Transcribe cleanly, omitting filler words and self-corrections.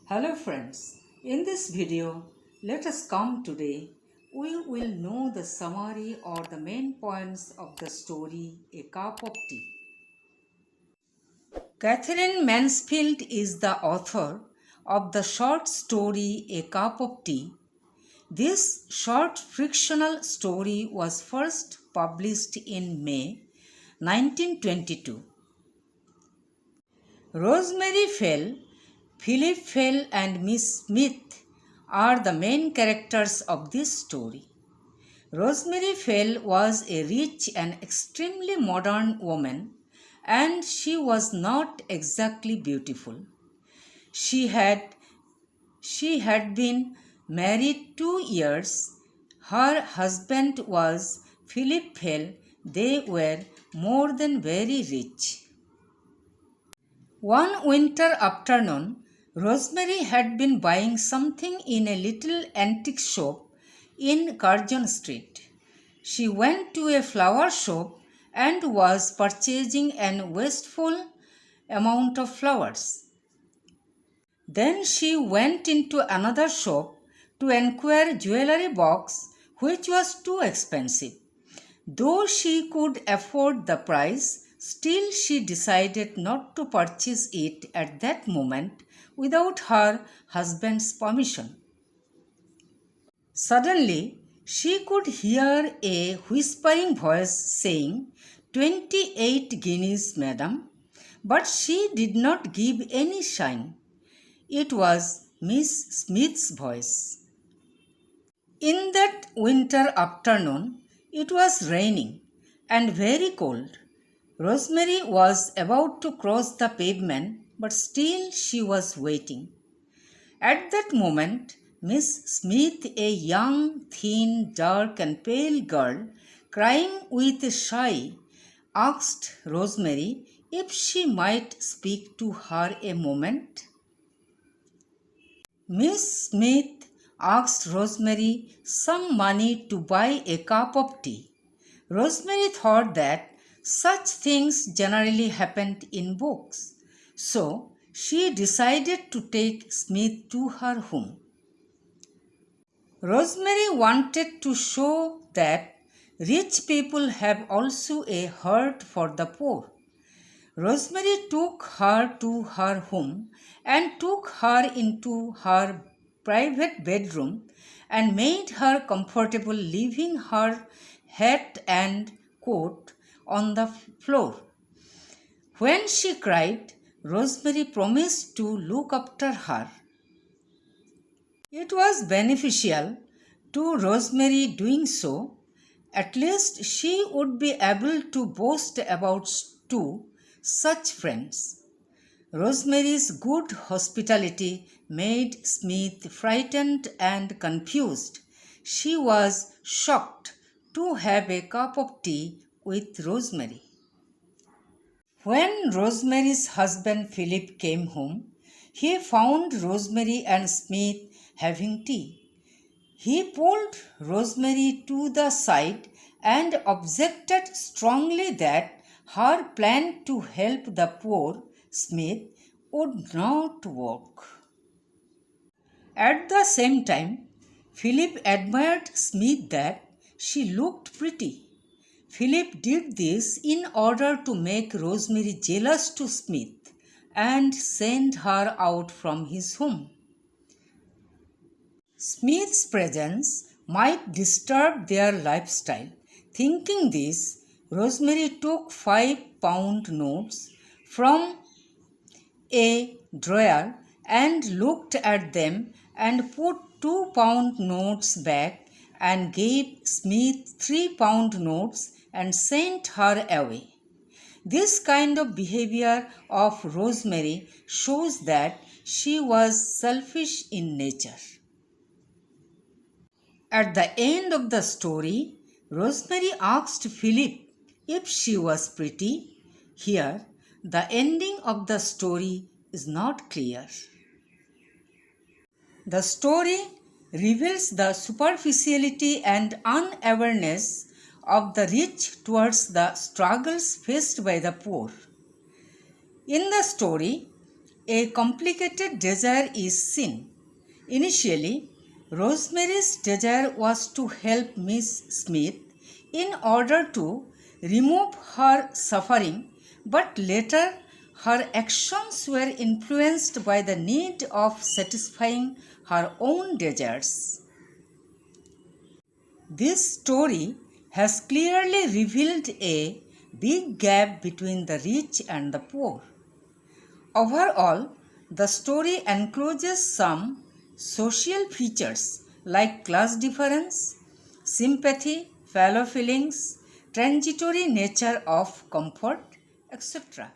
Hello friends, in this video, let us come today. We will know the summary or the main points of the story A Cup of Tea. Catherine Mansfield is the author of the short story A Cup of Tea. This short fictional story was first published in May 1922. Rosemary Fell, Philip Fell, and Miss Smith are the main characters of this story. Rosemary Fell was a rich and extremely modern woman, and she was not exactly beautiful. She had been married 2 years. Her husband was Philip Fell. They were more than very rich. One winter afternoon, Rosemary had been buying something in a little antique shop in Curzon Street. She went to a flower shop and was purchasing an wasteful amount of flowers. Then she went into another shop to enquire jewelry box which was too expensive. Though she could afford the price, still she decided not to purchase it at that moment without her husband's permission. Suddenly, she could hear a whispering voice saying, 28 guineas, madam. But she did not give any sign. It was Miss Smith's voice. In that winter afternoon, it was raining and very cold. Rosemary was about to cross the pavement, but still she was waiting. At that moment, Miss Smith, a young, thin, dark, and pale girl, crying with a sigh, asked Rosemary if she might speak to her a moment. Miss Smith asked Rosemary some money to buy a cup of tea. Rosemary thought that such things generally happened in books, so she decided to take Smith to her home. Rosemary wanted to show that rich people have also a heart for the poor. Rosemary took her to her home and took her into her private bedroom and made her comfortable, leaving her hat and coat on the floor. When she cried, Rosemary promised to look after her. It was beneficial to Rosemary doing so. At least she would be able to boast about two such friends. Rosemary's good hospitality made Smith frightened and confused. She was shocked to have a cup of tea with Rosemary. When Rosemary's husband Philip came home, he found Rosemary and Smith having tea. He pulled Rosemary to the side and objected strongly that her plan to help the poor Smith would not work. At the same time, Philip admired Smith that she looked pretty. Philip did this in order to make Rosemary jealous to Smith and send her out from his home. Smith's presence might disturb their lifestyle. Thinking this, Rosemary took 5-pound notes from a drawer and looked at them and put 2-pound notes back and gave Smith 3-pound notes and sent her away. This kind of behavior of Rosemary shows that she was selfish in nature. At the end of the story, Rosemary asked Philip if she was pretty. Here, the ending of the story is not clear. The story reveals the superficiality and unawareness of the rich towards the struggles faced by the poor. In the story, a complicated desire is seen. Initially, Rosemary's desire was to help Miss Smith in order to remove her suffering, but later her actions were influenced by the need of satisfying her own desires. This story has clearly revealed a big gap between the rich and the poor. Overall, the story encloses some social features like class difference, sympathy, fellow feelings, transitory nature of comfort, etc.